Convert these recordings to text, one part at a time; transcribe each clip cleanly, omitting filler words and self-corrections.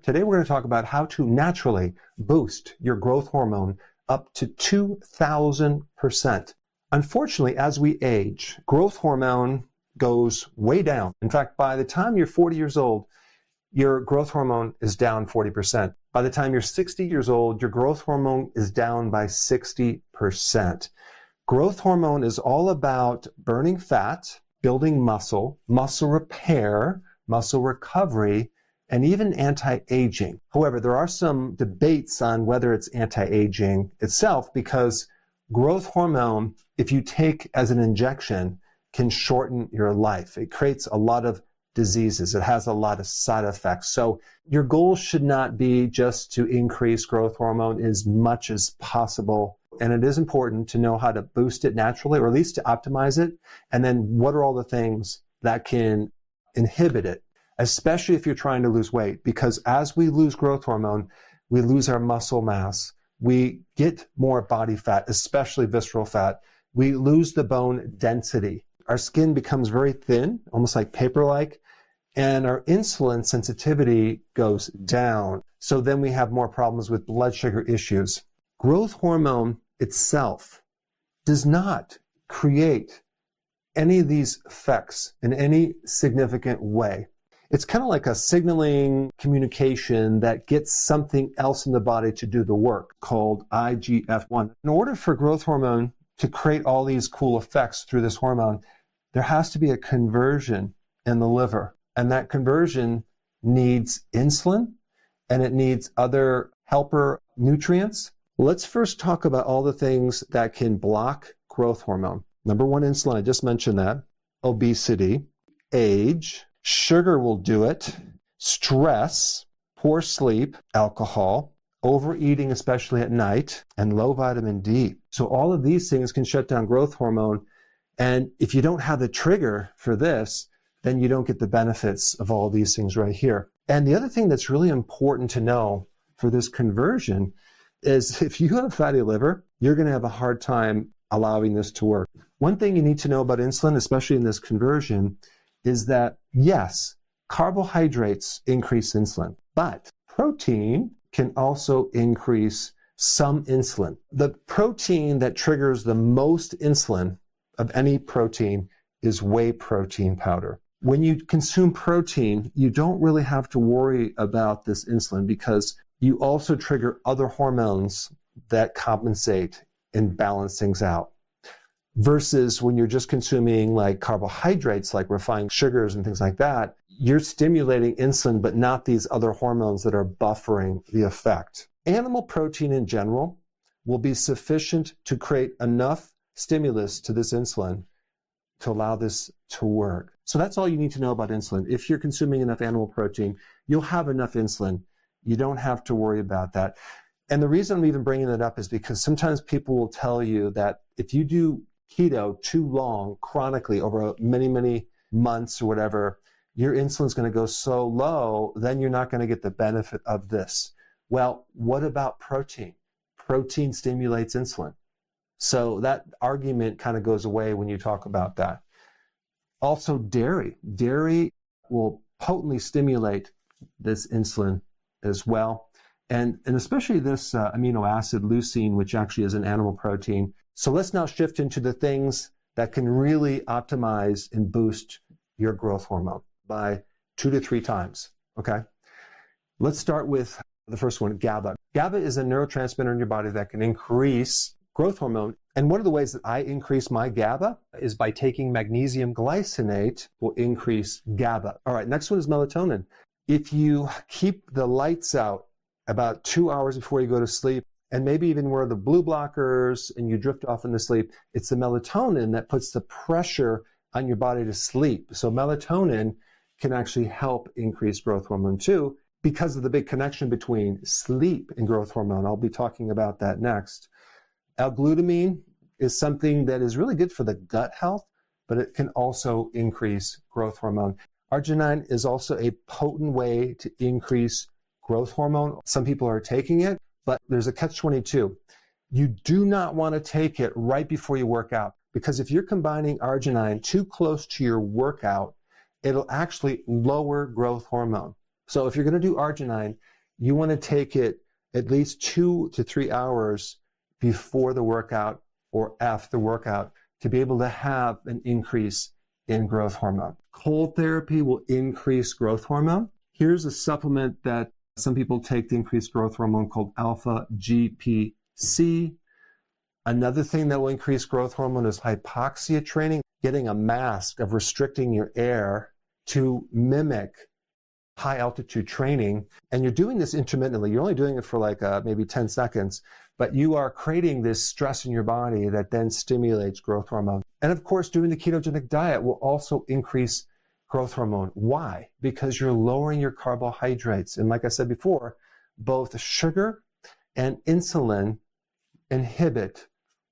Today we're going to talk about how to naturally boost your growth hormone up to 2,000%. Unfortunately, as we age, growth hormone goes way down. In fact, by the time you're 40 years old, your growth hormone is down 40%. By the time you're 60 years old, your growth hormone is down by 60%. Growth hormone is all about burning fat, building muscle, muscle repair, muscle recovery, and even anti-aging. However, there are some debates on whether it's anti-aging itself because growth hormone, if you take as an injection, can shorten your life. It creates a lot of diseases. It has a lot of side effects. So your goal should not be just to increase growth hormone as much as possible. And it is important to know how to boost it naturally, or at least to optimize it. And then what are all the things that can inhibit it, especially if you're trying to lose weight? Because as we lose growth hormone, we lose our muscle mass. We get more body fat, especially visceral fat. We lose the bone density. Our skin becomes very thin, almost like paper-like, and our insulin sensitivity goes down. So then we have more problems with blood sugar issues. Growth hormone itself does not create any of these effects in any significant way. It's kind of like a signaling communication that gets something else in the body to do the work called IGF-1. In order for growth hormone to create all these cool effects through this hormone, there has to be a conversion in the liver. And that conversion needs insulin and it needs other helper nutrients. Let's first talk about all the things that can block growth hormone. Number one, insulin. I just mentioned that. Obesity, age, sugar will do it, stress, poor sleep, alcohol, overeating, especially at night, and low vitamin D. So all of these things can shut down growth hormone. And if you don't have the trigger for this, then you don't get the benefits of all these things right here. And the other thing that's really important to know for this conversion is if you have fatty liver, you're going to have a hard time allowing this to work. One thing you need to know about insulin, especially in this conversion, is that yes, carbohydrates increase insulin, but protein can also increase some insulin. The protein that triggers the most insulin of any protein is whey protein powder. When you consume protein, you don't really have to worry about this insulin because you also trigger other hormones that compensate and balance things out. Versus when you're just consuming like carbohydrates, like refined sugars and things like that, you're stimulating insulin, but not these other hormones that are buffering the effect. Animal protein in general will be sufficient to create enough stimulus to this insulin to allow this to work. So that's all you need to know about insulin. If you're consuming enough animal protein, you'll have enough insulin. You don't have to worry about that. And the reason I'm even bringing it up is because sometimes people will tell you that if you do keto too long, chronically, over many, many months or whatever, your insulin's going to go so low, then you're not going to get the benefit of this. Well, what about protein? Protein stimulates insulin. So that argument kind of goes away when you talk about that. Also, dairy. Dairy will potently stimulate this insulin as well. And especially this amino acid leucine, which actually is an animal protein. So let's now shift into the things that can really optimize and boost your growth hormone by 2 to 3 times, okay? Let's start with the first one, GABA. GABA is a neurotransmitter in your body that can increase growth hormone. And one of the ways that I increase my GABA is by taking magnesium glycinate will increase GABA. All right, next one is melatonin. If you keep the lights out about 2 hours before you go to sleep, and maybe even wear the blue blockers and you drift off into sleep, it's the melatonin that puts the pressure on your body to sleep. So melatonin can actually help increase growth hormone too because of the big connection between sleep and growth hormone. I'll be talking about that next. L-glutamine is something that is really good for the gut health, but it can also increase growth hormone. Arginine is also a potent way to increase growth hormone. Some people are taking it, but there's a catch-22. You do not want to take it right before you work out, because if you're combining arginine too close to your workout, it'll actually lower growth hormone. So if you're going to do arginine, you want to take it at least 2 to 3 hours before the workout or after the workout to be able to have an increase in growth hormone. Cold therapy will increase growth hormone. Here's a supplement that some people take to increase growth hormone called alpha GPC. Another thing that will increase growth hormone is hypoxia training, getting a mask of restricting your air to mimic high altitude training. And you're doing this intermittently. You're only doing it for like maybe 10 seconds, but you are creating this stress in your body that then stimulates growth hormone. And of course, doing the ketogenic diet will also increase growth hormone. Why? Because you're lowering your carbohydrates. And like I said before, both sugar and insulin inhibit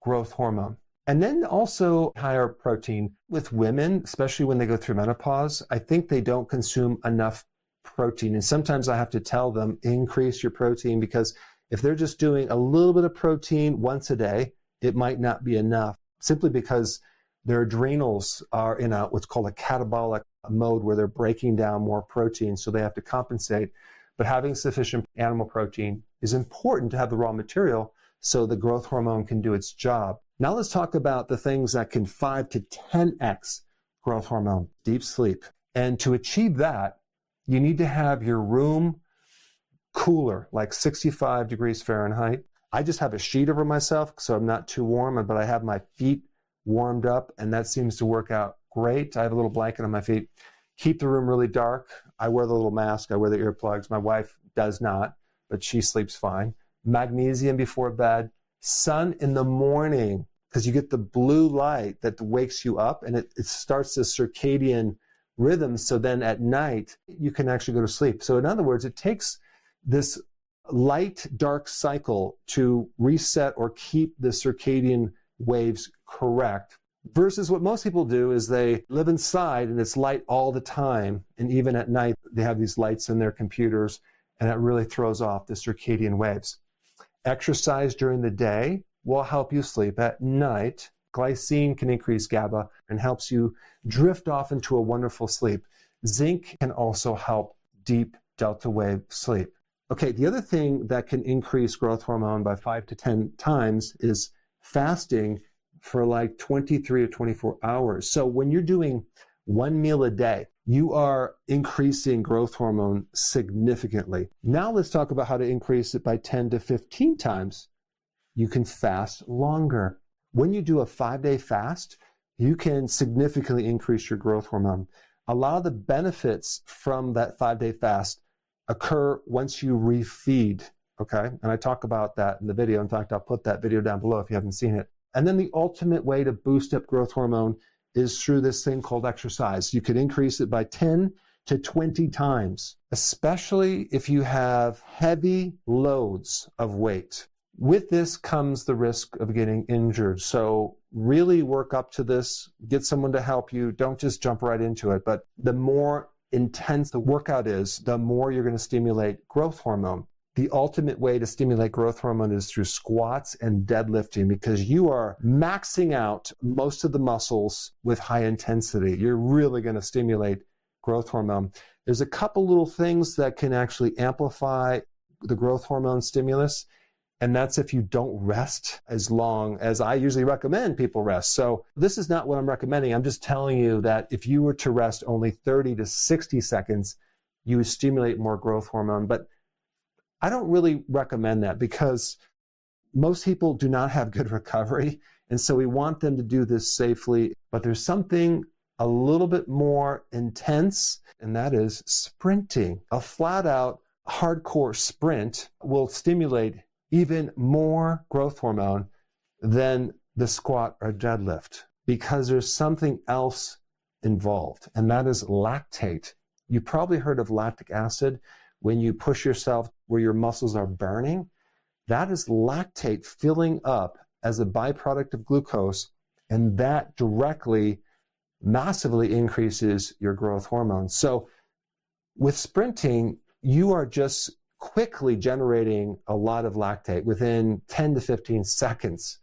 growth hormone. And then also higher protein with women, especially when they go through menopause. I think they don't consume enough protein. And sometimes I have to tell them, increase your protein, because if they're just doing a little bit of protein once a day, it might not be enough, simply because their adrenals are in what's called a catabolic mode where they're breaking down more protein, so they have to compensate. But having sufficient animal protein is important to have the raw material so the growth hormone can do its job. Now let's talk about the things that can 5 to 10x growth hormone: deep sleep. And to achieve that, you need to have your room cooler, like 65 degrees Fahrenheit. I just have a sheet over myself, so I'm not too warm, but I have my feet warmed up, and that seems to work out great. I have a little blanket on my feet. Keep the room really dark. I wear the little mask. I wear the earplugs. My wife does not, but she sleeps fine. Magnesium before bed. Sun in the morning, because you get the blue light that wakes you up, and it starts this circadian rhythm. So then at night, you can actually go to sleep. So in other words, it takes this light-dark cycle to reset or keep the circadian waves correct, versus what most people do is they live inside and it's light all the time. And even at night, they have these lights in their computers, and that really throws off the circadian waves. Exercise during the day will help you sleep at night. Glycine can increase GABA and helps you drift off into a wonderful sleep. Zinc can also help deep delta wave sleep. Okay, the other thing that can increase growth hormone by 5 to 10 times is fasting for like 23 or 24 hours. So when you're doing one meal a day, you are increasing growth hormone significantly. Now let's talk about how to increase it by 10 to 15 times. You can fast longer. When you do a 5-day fast, you can significantly increase your growth hormone. A lot of the benefits from that 5-day fast occur once you refeed, okay? And I talk about that in the video. In fact, I'll put that video down below if you haven't seen it. And then the ultimate way to boost up growth hormone is through this thing called exercise. You could increase it by 10 to 20 times, especially if you have heavy loads of weight. With this comes the risk of getting injured. So really work up to this, get someone to help you. Don't just jump right into it. But the more intense the workout is, the more you're going to stimulate growth hormone. The ultimate way to stimulate growth hormone is through squats and deadlifting, because you are maxing out most of the muscles with high intensity. You're really going to stimulate growth hormone. There's a couple little things that can actually amplify the growth hormone stimulus, and that's if you don't rest as long as I usually recommend people rest. So this is not what I'm recommending. I'm just telling you that if you were to rest only 30 to 60 seconds, you would stimulate more growth hormone. But I don't really recommend that, because most people do not have good recovery. And so we want them to do this safely. But there's something a little bit more intense, and that is sprinting. A flat out hardcore sprint will stimulate even more growth hormone than the squat or deadlift, because there's something else involved, and that is lactate. You probably heard of lactic acid. When you push yourself where your muscles are burning, that is lactate filling up as a byproduct of glucose, and that directly, massively increases your growth hormone. So with sprinting, you are just quickly generating a lot of lactate within 10 to 15 seconds,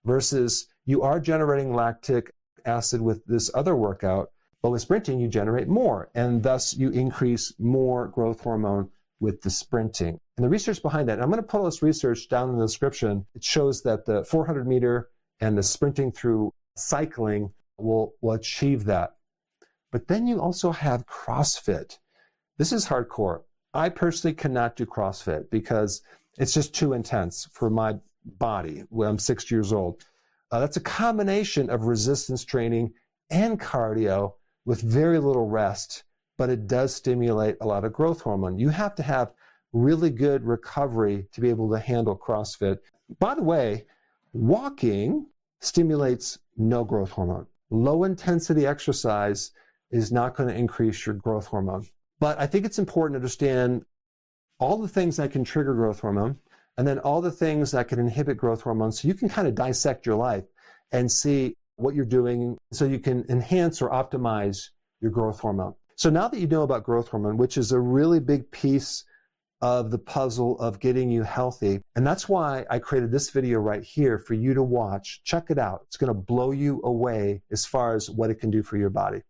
versus you are generating lactic acid with this other workout, but with sprinting, you generate more, and thus you increase more growth hormone with the sprinting. And the research behind that, and I'm going to put all this research down in the description. It shows that the 400 meter and the sprinting through cycling will achieve that. But then you also have CrossFit. This is hardcore. I personally cannot do CrossFit because it's just too intense for my body when I'm 60 years old. That's a combination of resistance training and cardio with very little rest, but it does stimulate a lot of growth hormone. You have to have really good recovery to be able to handle CrossFit. By the way, walking stimulates no growth hormone. Low intensity exercise is not going to increase your growth hormone. But I think it's important to understand all the things that can trigger growth hormone and then all the things that can inhibit growth hormone, so you can kind of dissect your life and see what you're doing so you can enhance or optimize your growth hormone. So now that you know about growth hormone, which is a really big piece of the puzzle of getting you healthy, and that's why I created this video right here for you to watch. Check it out. It's going to blow you away as far as what it can do for your body.